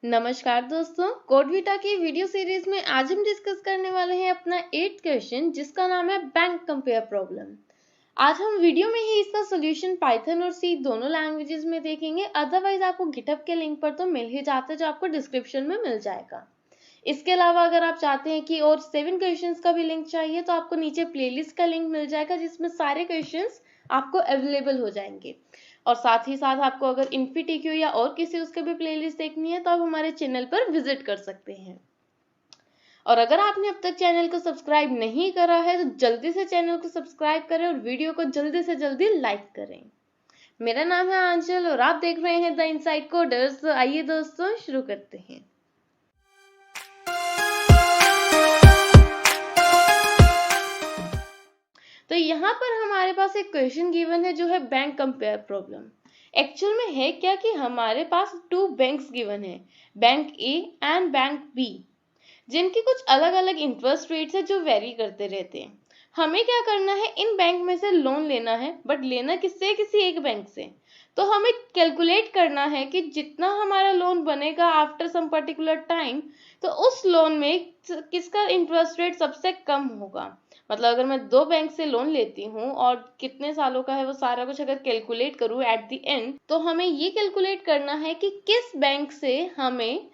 नमस्कार दोस्तों, कोडविटा की वीडियो सीरीज में आज हम डिस्कस करने वाले हैं अपना 8th क्वेश्चन जिसका नाम है बैंक कंपेयर प्रॉब्लम। आज हम वीडियो में ही इसका सॉल्यूशन पाइथन और सी दोनों लैंग्वेजेस में देखेंगे। अदरवाइज आपको गिटहब के लिंक पर तो मिल ही जाता है जो आपको डिस्क्रिप्शन में मिल जाएगा। इसके अलावा अगर आप चाहते हैं कि और 7 क्वेश्चंस का भी लिंक चाहिए तो आपको नीचे प्लेलिस्ट का लिंक मिल जाएगा जिसमें सारे क्वेश्चंस आपको अवेलेबल हो जाएंगे। और साथ ही साथ आपको अगर इन्फीटीक्यू या और किसी उसके भी प्लेलिस्ट देखनी है तो आप हमारे चैनल पर विजिट कर सकते हैं। और अगर आपने अब तक चैनल को सब्सक्राइब नहीं करा है तो जल्दी से चैनल को सब्सक्राइब करें और वीडियो को जल्दी से जल्दी लाइक करें। मेरा नाम है आंचल और आप देख रहे हैं द इनसाइड कोडर्स। तो आइए दोस्तों शुरू करते हैं। तो यहाँ पर हमारे पास एक क्वेश्चन गिवन है जो है बैंक कंपेयर प्रॉब्लम। एक्चुअल में है क्या कि हमारे पास 2 बैंक्स गिवन है, bank A and bank B, जिनकी कुछ अलग अलग इंटरेस्ट रेट्स है जो वेरी करते रहते हैं। हमें क्या करना है, इन बैंक में से लोन लेना है, बट लेना किससे, किसी एक बैंक से। तो हमें कैलकुलेट करना है कि जितना हमारा लोन बनेगा आफ्टर सम पर्टिकुलर टाइम, तो उस लोन में किसका इंटरेस्ट रेट सबसे कम होगा। मतलब अगर मैं 2 बैंक से लोन लेती हूँ और कितने सालों का है वो सारा कुछ अगर कैलकुलेट करूँ एट द एंड, तो हमें ये कैलकुलेट करना है कि किस बैंक से हमें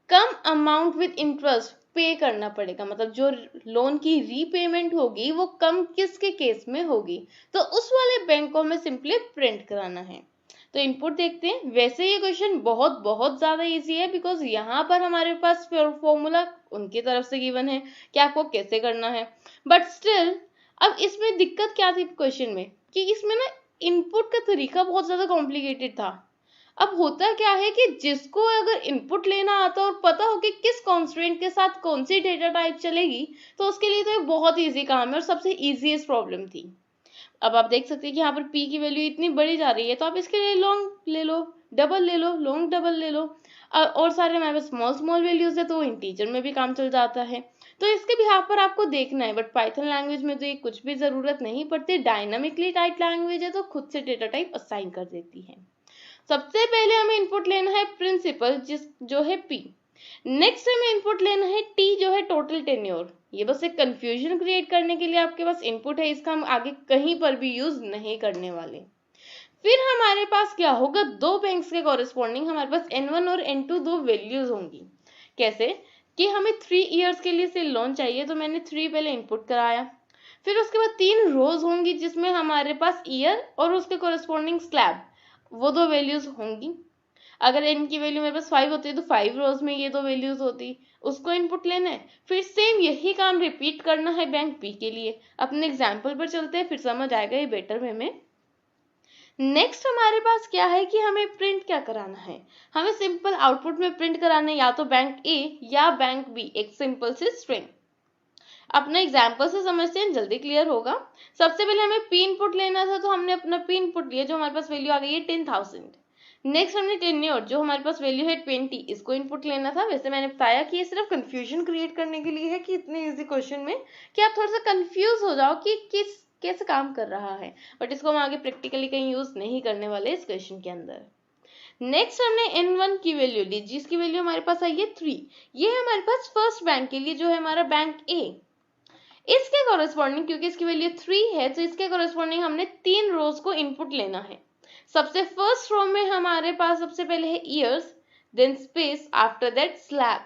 कम अमाउंट विद इंटरेस्ट पे करना पड़ेगा। मतलब जो लोन की रीपेमेंट होगी वो कम किसके केस में होगी, तो उस वाले बैंक को हमें सिंपली प्रिंट कराना है। तो इनपुट देखते हैं। वैसे ये क्वेश्चन बहुत बहुत ज्यादा इजी है बिकॉज यहाँ पर हमारे पास फॉर्मूला उनकी तरफ से गिवन है कि आपको कैसे करना है। बट स्टिल अब इसमें दिक्कत क्या थी क्वेश्चन में कि इसमें ना इनपुट का तरीका बहुत ज्यादा कॉम्प्लिकेटेड था। अब होता क्या है कि जिसको अगर इनपुट लेना आता और पता हो कि किस कॉन्स्ट्रेंट के साथ कौन सी डेटा टाइप चलेगी, तो उसके लिए तो एक बहुत इजी काम है और सबसे इजीएस्ट प्रॉब्लम थी। अब आप देख सकते हैं कि यहाँ पर p की वैल्यू इतनी बढ़ी जा रही है, तो आप इसके लिए लॉन्ग ले लो, डबल ले लो, लॉन्ग डबल ले लो। और सारे हमारे पास स्मॉल स्मॉल वैल्यूज है तो इंटीजर में भी काम चल जाता है। तो इसके बिहाफ पर आपको देखना है। बट पाइथन लैंग्वेज में तो ये कुछ भी जरूरत नहीं पड़ती, डायनामिकली टाइप लैंग्वेज है तो खुद से डेटा टाइप असाइन कर देती है। सबसे पहले हमें इनपुट लेना है प्रिंसिपल जो है p। नेक्स्ट हमें इनपुट लेना है t जो है टोटल टेन्योर। ये बस एक कंफ्यूजन क्रिएट करने के लिए आपके पास इनपुट है, इसका हम आगे कहीं पर भी यूज नहीं करने वाले। फिर हमारे पास क्या होगा, 2 बैंक्स के कॉरेस्पॉन्डिंग हमारे पास n1 और n2 2 वैल्यूज होंगी। कैसे कि हमें 3 इयर्स के लिए से लोन चाहिए, तो मैंने 3 पहले इनपुट कराया। फिर उसके बाद 3 रोज होंगी जिसमें हमारे पास ईयर और उसके कॉरेस्पॉन्डिंग स्लैब वो 2 वैल्यूज होंगी। अगर n की वैल्यू मेरे पास 5 होती है तो 5 रोज में ये 2 वैल्यूज होती, उसको इनपुट लेना है। फिर सेम यही काम रिपीट करना है बैंक p के लिए। अपने एग्जांपल पर चलते हैं, फिर समझ आएगा ये बेटर वे में। नेक्स्ट हमारे पास क्या है कि हमें प्रिंट क्या कराना है, हमें सिंपल आउटपुट में प्रिंट कराना है या तो बैंक a या बैंक b, एक सिंपल सी स्ट्रिंग। अपने एग्जाम्पल से समझते हैं, जल्दी क्लियर होगा। सबसे पहले हमें p इनपुट लेना था, तो हमने अपना p इनपुट लिया जो हमारे पास वैल्यू आ गई है 10,000। नेक्स्ट हमने टेन्योर जो हमारे पास वैल्यू है 20, इसको इनपुट लेना था। वैसे मैंने बताया कि ये सिर्फ कंफ्यूजन क्रिएट करने के लिए है कि इतने इजी क्वेश्चन में कि आप थोड़ा सा कंफ्यूज हो जाओ कि कैसे काम कर रहा है, बट इसको हम आगे प्रैक्टिकली कहीं यूज नहीं करने वाले इस क्वेश्चन के अंदर। नेक्स्ट हमने n1 की वैल्यू ली जिसकी वैल्यू हमारे पास आई है 3। ये है हमारे पास फर्स्ट बैंक के लिए जो है हमारा बैंक ए। इसके कॉरेस्पॉन्डिंग क्योंकि इसकी वैल्यू 3 है तो इसके कॉरेस्पॉन्डिंग हमने 3 रोज को इनपुट लेना है। सबसे फर्स्ट रो में हमारे पास सबसे पहले है years, then space, after that slab.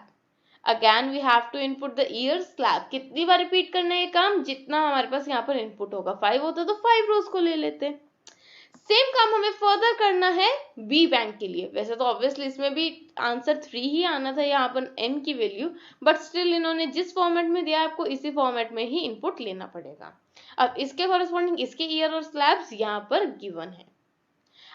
Again we have to input the years slab. कितनी बार रिपीट करना है ये काम, जितना हमारे पास यहाँ पर इनपुट होगा। 5 होता तो 5 रोज को ले लेते। सेम काम हमें फर्दर करना है बी बैंक के लिए। वैसे तो ऑब्वियसली इसमें भी आंसर 3 ही आना था यहाँ पर n की वैल्यू, बट स्टिल इन्होंने जिस फॉर्मेट में दिया आपको इसी फॉर्मेट में ही इनपुट लेना पड़ेगा। अब इसके कॉरेस्पॉन्डिंग इसके ईयर और स्लैब्स यहाँ पर गिवन है।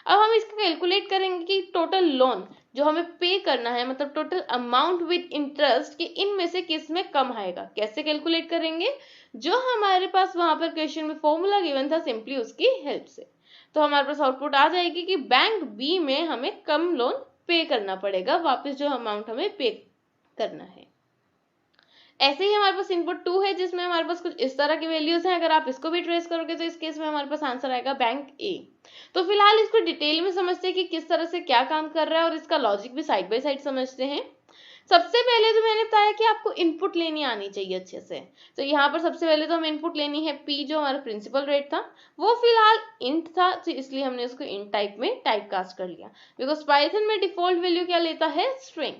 अब हम इसको कैलकुलेट करेंगे कि टोटल लोन जो हमें पे करना है, मतलब टोटल अमाउंट विद इंटरेस्ट, कि इनमें से किस में कम आएगा। कैसे कैलकुलेट करेंगे, जो हमारे पास वहां पर क्वेश्चन में फॉर्मूला गिवन था सिंपली उसकी हेल्प से। तो हमारे पास आउटपुट आ जाएगी कि बैंक बी में हमें कम लोन पे करना पड़ेगा, वापस जो अमाउंट हमें पे करना है। ऐसे ही हमारे पास इनपुट 2 है जिसमें हमारे पास कुछ इस तरह की वैल्यूज हैं। अगर आप इसको भी ट्रेस करोगे तो इस केस में हमारे पास आंसर आएगा बैंक ए। तो फिलहाल इसको डिटेल में समझते हैं कि किस तरह से क्या काम कर रहा है और इसका लॉजिक भी साइड बाय साइड समझते हैं। सबसे पहले तो मैंने बताया कि आपको इनपुट लेनी आनी चाहिए अच्छे से। तो यहाँ पर सबसे पहले तो हमें इनपुट लेनी है पी, जो हमारा प्रिंसिपल रेट था वो फिलहाल इंट था, तो इसलिए हमने उसको इंट टाइप में टाइप कास्ट कर लिया, बिकॉज पाइथन में डिफॉल्ट वैल्यू क्या लेता है, स्ट्रिंग।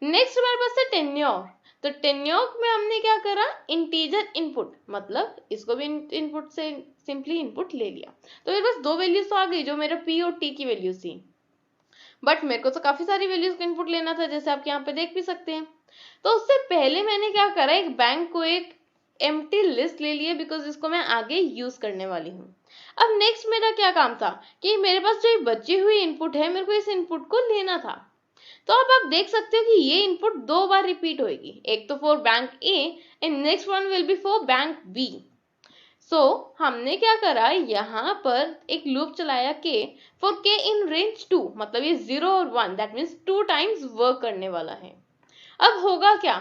नेक्स्ट हमारे पास है टेन्योर। तो टेन्योर में हमने क्या करा, इंटीजर इनपुट, मतलब इसको भी इनपुट से सिंपली इनपुट ले लिया। तो मेरे पास दो वैल्यूज तो आ गई जो मेरा पी और टी की वैल्यूज थी, बट मेरे को तो काफी सारी वैल्यूज का इनपुट लेना था, जैसे आप यहाँ पे देख भी सकते हैं। तो उससे पहले मैंने क्या करा, एक बैंक को एक एम्प्टी लिस्ट ले लिया, बिकॉज इसको मैं आगे यूज करने वाली हूँ। अब नेक्स्ट मेरा क्या काम था कि मेरे पास जो बची हुई इनपुट है, मेरे को इस इनपुट को लेना था। तो अब आप देख सकते हो कि ये इनपुट दो बार रिपीट होगी, एक तो for bank A and next one will be for bank B. So हमने क्या करा, यहाँ पर एक लूप चलाया के फॉर के इन रेंज 2, मतलब ये 0 और 1, दैट मीन्स 2 टाइम्स वर्क करने वाला है। अब होगा क्या,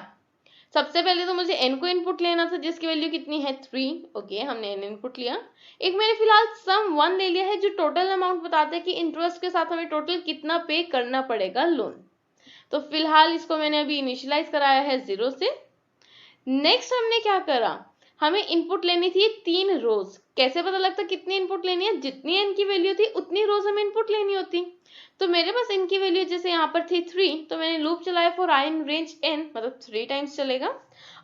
सबसे पहले तो मुझे n को इनपुट लेना था, जिसकी वैल्यू कितनी है 3। ओके, हमने n इनपुट लिया। एक मैंने फिलहाल सम 1 ले लिया है, जो टोटल अमाउंट बताता है कि इंटरेस्ट के साथ हमें टोटल कितना पे करना पड़ेगा लोन। तो फिलहाल इसको मैंने अभी इनिशियलाइज कराया है 0 से। नेक्स्ट हमने क्या करा, हमें इनपुट लेनी थी 3 रोज। कैसे पता लगता कितनी इनपुट लेनी है, जितनी n की वैल्यू थी उतनी रोज हमें इनपुट लेनी होती। तो मेरे पास n की वैल्यू जैसे यहाँ पर थी 3, तो मैंने लूप चलाया for i in range n, मतलब 3 टाइम्स चलेगा।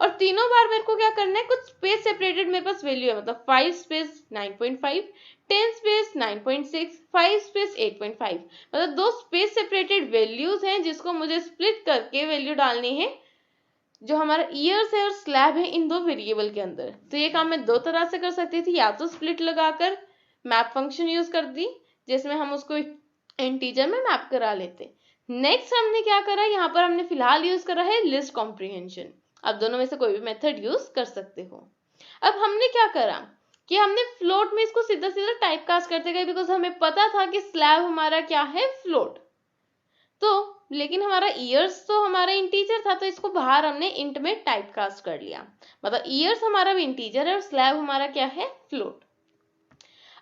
और तीनों बार मेरे को क्या करना है, कुछ स्पेस सेपरेटेड मेरे पास वैल्यू है, मतलब 5 स्पेस 9.5, 10 स्पेस 9.6, 5 स्पेस 8.5, मतलब दो स्पेस सेपरेटेड वैल्यूज हैं जिसको मुझे स्प्लिट करके वैल्यू डालनी है, जो हमारा ईयर्स है और स्लैब है, इन दो वेरिएबल के अंदर। तो ये काम मैं दो तरह से कर सकती थी, या तो स्प्लिट लगाकर मैप फंक्शन यूज कर दी, जिसमें हम उसको इंटीजर में मैप करा लेते। नेक्स्ट हमने क्या करा, यहाँ पर हमने फिलहाल यूज करा है लिस्ट कॉम्प्रिहेंशन। अब दोनों में से कोई भी मेथड यूज कर सकते हो। अब हमने क्या करा कि हमने फ्लोट में इसको सीधा सीधा टाइप कास्ट करते गए, बिकॉज हमें पता था कि स्लैब हमारा क्या है, फ्लोट। तो लेकिन हमारा ईयर्स तो हमारा इंटीजर था, तो इसको बाहर हमने इंट में टाइप कास्ट कर लिया, मतलब ईयर्स हमारा भी इंटीजर है और स्लैब हमारा क्या है, फ्लोट।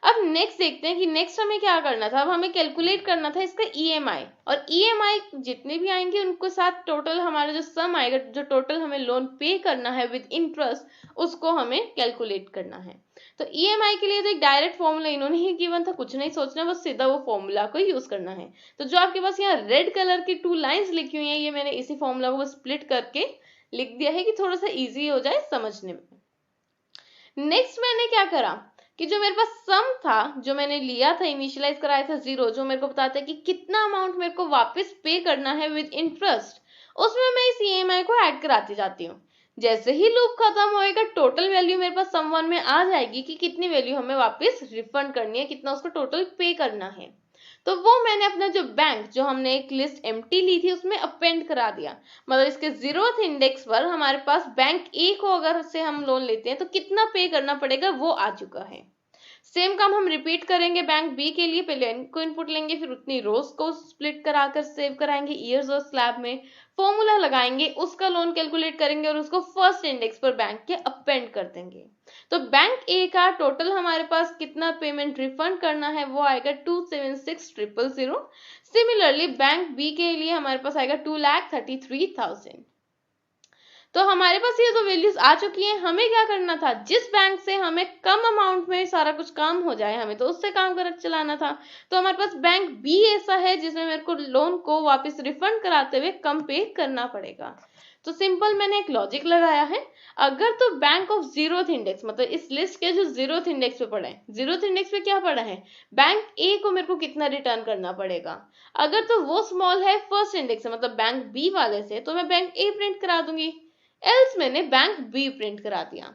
अब नेक्स्ट देखते हैं कि नेक्स्ट हमें क्या करना था। अब हमें कैलकुलेट करना था इसका ईएमआई, और ईएमआई जितने भी आएंगे उनको साथ टोटल हमारा जो सम आएगा, जो टोटल हमें लोन पे करना है विद इंटरेस्ट, उसको हमें कैलकुलेट करना है। तो ईएमआई के लिए तो एक डायरेक्ट फॉर्मूला इन्होंने ही गिवन था, कुछ नहीं सोचना, बस सीधा वो फॉर्मूला को यूज करना है। तो जो आपके पास यहाँ रेड कलर की 2 लाइंस लिखी हुई है, ये मैंने इसी फॉर्मूला को स्प्लिट करके लिख दिया है कि थोड़ा सा इजी हो जाए समझने में। नेक्स्ट मैंने क्या करा कि जो मेरे पास सम था, जो मैंने लिया था, इनिशियलाइज कराया था 0, जो मेरे को बताता है कि कितना अमाउंट मेरे को वापस पे करना है विद इंटरेस्ट, उसमें मैं इस ईएमआई को ऐड कराती जाती हूँ। जैसे ही लूप खत्म होएगा, टोटल वैल्यू मेरे पास सम 1 में आ जाएगी कि कितनी वैल्यू हमें वापस रिफंड करनी है, कितना उसको टोटल पे करना है। तो वो मैंने अपना जो बैंक, जो हमने एक लिस्ट एम्प्टी ली थी, उसमें अपेंड करा दिया। मतलब इसके 0th इंडेक्स पर हमारे पास बैंक ए को अगर से हम लोन लेते हैं तो कितना पे करना पड़ेगा वो आ चुका है। सेम काम हम रिपीट करेंगे बैंक बी के लिए। पहले n को इनपुट लेंगे, फिर उतनी रोज को स्प्लिट कराकर सेव कराएंगे ईयर्स और स्लैब में, फॉर्मूला लगाएंगे, उसका लोन कैलकुलेट करेंगे और उसको फर्स्ट इंडेक्स पर बैंक के अपेंड कर देंगे। तो बैंक ए का टोटल हमारे पास कितना पेमेंट रिफंड करना है वो आएगा 276,000। सिमिलरली बैंक बी के लिए हमारे पास आएगा 2,33,000। तो हमारे पास ये दो वैल्यूज आ चुकी हैं। हमें क्या करना था, जिस बैंक से हमें कम अमाउंट में सारा कुछ काम हो जाए, हमें तो उससे काम कर चलाना था। तो हमारे पास बैंक बी ऐसा है जिसमें मेरे को लोन को वापस रिफंड कराते हुए कम पे करना पड़ेगा। तो सिंपल मैंने एक लॉजिक लगाया है। अगर तो बैंक ऑफ 0th इंडेक्स, मतलब इस लिस्ट के जो 0th इंडेक्स पे पड़ा है, 0th इंडेक्स पे क्या पड़ा है, बैंक ए को मेरे को कितना रिटर्न करना पड़ेगा। अगर तो वो स्मॉल है फर्स्ट इंडेक्स से, मतलब बैंक बी वाले से, तो मैं बैंक ए प्रिंट करा दूंगी, एल्स मैंने बैंक बी प्रिंट करा दिया।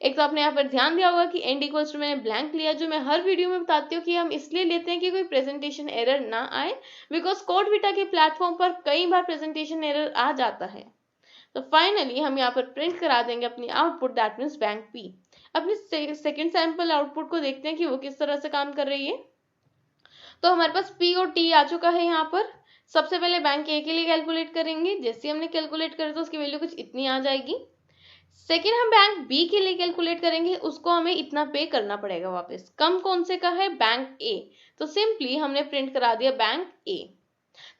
एक तो आपने यहाँ पर ध्यान दिया होगा कि एंड इक्वल्स टू मैंने ब्लैंक लिया, जो मैं हर वीडियो में बताती हूँ कि हम इसलिए लेते हैं कि कोई प्रेजेंटेशन एरर ना आए, बिकॉज कोडविटा के प्लेटफॉर्म पर कई बार प्रेजेंटेशन एरर आ जाता है। तो फाइनली हम यहाँ पर प्रिंट करा देंगे अपनी output, that means bank P. अपनी सेकेंड सैंपल आउटपुट को देखते हैं कि वो किस तरह से काम कर रही है। तो हमारे पास पी और टी आ चुका है। यहाँ पर सबसे पहले बैंक ए के लिए कैलकुलेट करेंगे, जैसे हमने कैलकुलेट करें तो उसकी वैल्यू कुछ इतनी आ जाएगी। सेकेंड हम बैंक बी के लिए कैलकुलेट करेंगे, उसको हमें इतना पे करना पड़ेगा वापस। कम कौन से का है, बैंक ए, तो सिंपली हमने प्रिंट करा दिया बैंक ए।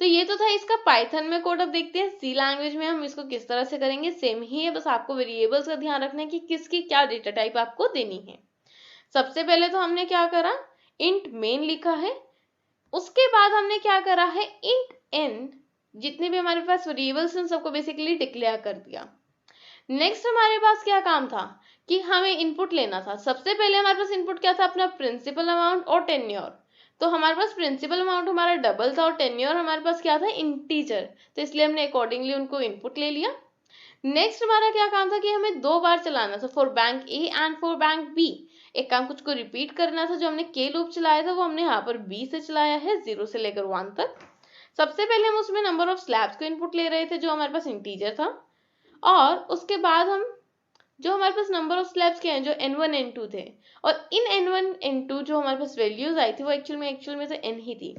तो ये तो था इसका पाइथन में कोड। अब देखते हैं सी लैंग्वेज में हम इसको किस तरह से करेंगे। सेम ही है, बस आपको वेरिएबल्स का ध्यान रखना है कि किसकी क्या डेटा टाइप आपको देनी है। सबसे पहले तो हमने क्या करा, इंट मेन लिखा है। उसके बाद हमने क्या करा है, इंट एन, जितने भी हमारे पास वेरिएबल्स हैं सबको बेसिकली डिक्लेयर कर दिया। नेक्स्ट हमारे पास क्या काम था कि हमें इनपुट लेना था। सबसे पहले हमारे पास इनपुट क्या था, अपना प्रिंसिपल अमाउंट और टेन्योर। तो हमारे पास प्रिंसिपल अमाउंट हमारा डबल था और टेन्योर हमारे पास क्या था, इंटीजर, तो इसलिए हमने अकॉर्डिंगली उनको इनपुट ले लिया। नेक्स्ट हमारा क्या काम था कि हमें 2 बार चलाना था, for bank A and for bank B. एक काम कुछ को रिपीट करना था, जो हमने के लूप चलाया था वो हमने यहाँ पर बी से चलाया है, 0 से लेकर 1 तक। सबसे पहले हम उसमें नंबर ऑफ स्लैब्स को इनपुट ले रहे थे जो हमारे पास इंटीजर था, और उसके बाद हम जो हमारे पास नंबर ऑफ स्लैब्स के हैं जो n1 n2 थे, और इन n1 n2 जो हमारे पास वैल्यूज आई थी वो एक्चुअल में तो n ही थी।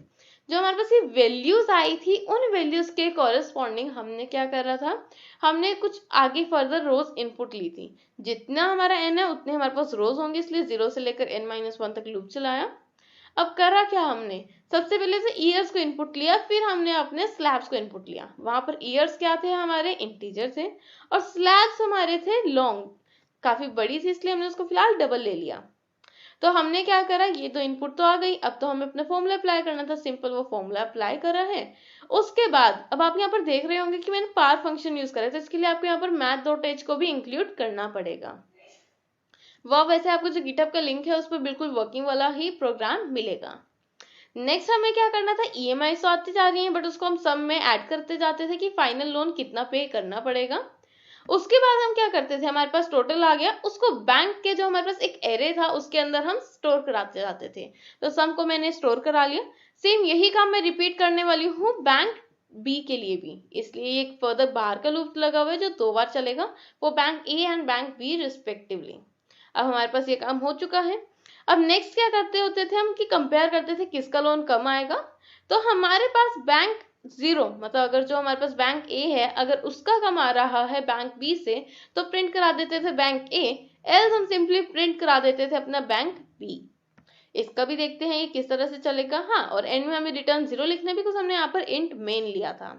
जो हमारे पास ये वैल्यूज आई थी उन वैल्यूज के कॉरेस्पॉन्डिंग हमने क्या कर रहा था, हमने कुछ आगे फर्दर रोज इनपुट ली थी। जितना हमारा n है उतने हमारे पास रोज होंगे, इसलिए 0 से लेकर n-1 तक लूप चलाया। अब करा क्या हमने, सबसे पहले से ईयर्स को इनपुट लिया, फिर हमने अपने स्लैब्स को इनपुट लिया। वहां पर ईयर्स क्या थे, हमारे इंटीजर थे, और स्लैब्स हमारे थे लॉन्ग, काफी बड़ी थी, इसलिए हमने उसको फिलहाल डबल ले लिया। तो हमने क्या करा, ये तो इनपुट तो आ गई, अब तो हमें अपना फॉर्मूला अप्लाई करना था। सिंपल वो फॉर्मूला अप्लाई करा है। उसके बाद अब आप यहाँ पर देख रहे होंगे कि मैंने पार फंक्शन यूज करा है, तो इसके लिए आपको यहाँ पर math.h को भी इंक्लूड करना पड़ेगा। वह वैसे आपको जो गिटहब का लिंक है उस पर बिल्कुल वर्किंग वाला ही प्रोग्राम मिलेगा। नेक्स्ट हमें क्या करना था, EMI तो आती जा रही है, बट उसको हम सम में ऐड करते जाते थे कि फाइनल लोन कितना पे करना पड़ेगा। उसके बाद हम क्या करते थे, हमारे पास टोटल आ गया, उसको बैंक के जो हमारे पास एक एरे था उसके अंदर हम स्टोर कराते जाते थे। तो सम को मैंने स्टोर करा लिया। सेम यही काम मैं रिपीट करने वाली हूँ बैंक बी के लिए भी, इसलिए एक फर्दर बाहर का लूप लगा हुआ है जो 2 बार चलेगा, वो bank A and bank B respectively. अब हमारे पास ये काम हो चुका है। अब नेक्स्ट क्या करते होते थे हम कि कंपेयर करते थे किसका लोन कम आएगा। तो हमारे पास बैंक 0, मतलब अगर जो हमारे पास बैंक ए है अगर उसका कम आ रहा है बैंक बी से, तो प्रिंट करा देते थे बैंक ए, एल्स हम सिंपली प्रिंट करा देते थे अपना बैंक बी। इसका भी देखते हैं ये किस तरह से चलेगा। हाँ, और एंड में हमें रिटर्न 0 लिखना है बिकॉज हमने यहाँ पर इंट मेन लिया था।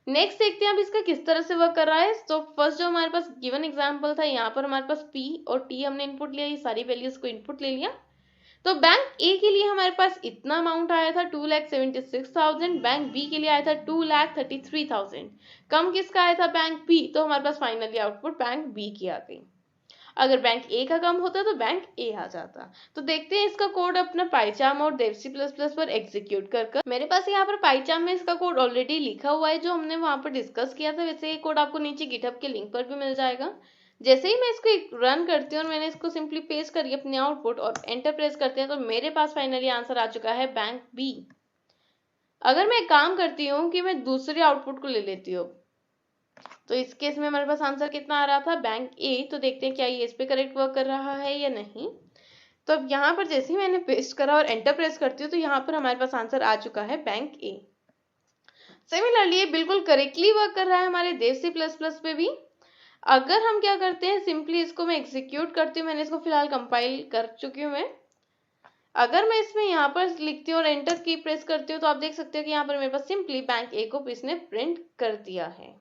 नेक्स्ट देखते हैं अब इसका किस तरह से वर्क कर रहा है। तो फर्स्ट जो हमारे पास गिवन एग्जांपल था, यहाँ पर हमारे पास P और T हमने इनपुट लिया, ये सारी वैल्यूज को इनपुट ले लिया। तो बैंक ए के लिए हमारे पास इतना अमाउंट आया था 2,76,000, बैंक बी के लिए आया था 2,33,000। कम किसका आया था, बैंक बी, तो हमारे पास फाइनली आउटपुट बैंक बी की आ गई। अगर बैंक ए का कम होता तो बैंक ए आ जाता। तो देखते हैं इसका कोड अपना पाइचार्म और देवसी प्लस प्लस पर एग्जीक्यूट कर। मेरे पास यहाँ पर पाइचार्म में इसका कोड ऑलरेडी लिखा हुआ है जो हमने वहां पर डिस्कस किया था। वैसे ये कोड आपको नीचे गिटहब के लिंक पर भी मिल जाएगा। जैसे ही मैं इसको रन करती हूँ और मैंने इसको सिंपली पेस्ट करी अपने आउटपुट और एंटर प्रेस करते हैं, तो मेरे पास फाइनली आंसर आ चुका है बैंक बी। अगर मैं काम करती हूँ कि मैं दूसरे आउटपुट को ले लेती हूँ, तो इस केस में हमारे पास आंसर कितना आ रहा था, बैंक ए। तो देखते हैं क्या ये इस पे करेक्ट वर्क कर रहा है या नहीं। तो अब यहाँ पर जैसे ही मैंने पेस्ट करा और एंटर प्रेस करती हूँ, तो यहाँ पर हमारे पास आंसर आ चुका है बैंक ए। सिमिलरली ये बिल्कुल करेक्टली वर्क कर रहा है हमारे देवसी प्लस प्लस पे भी। अगर हम क्या करते हैं, सिंपली इसको मैं एग्जीक्यूट करती हूँ, मैंने इसको फिलहाल कंपाइल कर चुकी हूँ मैं। अगर मैं इसमें यहाँ पर लिखती हूँ और एंटर की प्रेस करती हूँ, तो आप देख सकते हो कि यहाँ पर मेरे पास सिंपली बैंक ए को इसने प्रिंट कर दिया है।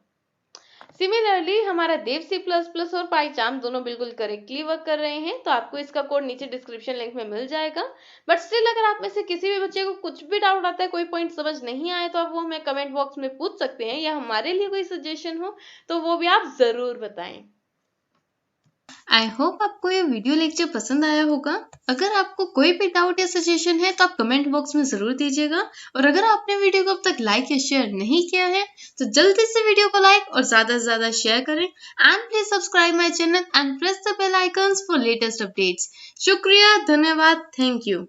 सिमिलरली हमारा देवसी प्लस प्लस और पाइचार्म दोनों बिल्कुल करेक्टली वर्क कर रहे हैं। तो आपको इसका कोड नीचे डिस्क्रिप्शन लिंक में मिल जाएगा। बट स्टिल अगर आप में से किसी भी बच्चे को कुछ भी डाउट आता है, कोई पॉइंट समझ नहीं आए, तो आप वो हमें कमेंट बॉक्स में पूछ सकते हैं, या हमारे लिए कोई सजेशन हो तो वो भी आप जरूर बताएं। आई होप आपको ये वीडियो लेक्चर पसंद आया होगा। अगर आपको कोई भी डाउट या सजेशन है तो आप कमेंट बॉक्स में जरूर दीजिएगा। और अगर आपने वीडियो को अब तक लाइक या शेयर नहीं किया है तो जल्दी से वीडियो को लाइक और ज्यादा से ज्यादा शेयर करें। And please subscribe my channel and press the bell icons for latest updates. शुक्रिया, धन्यवाद, थैंक यू।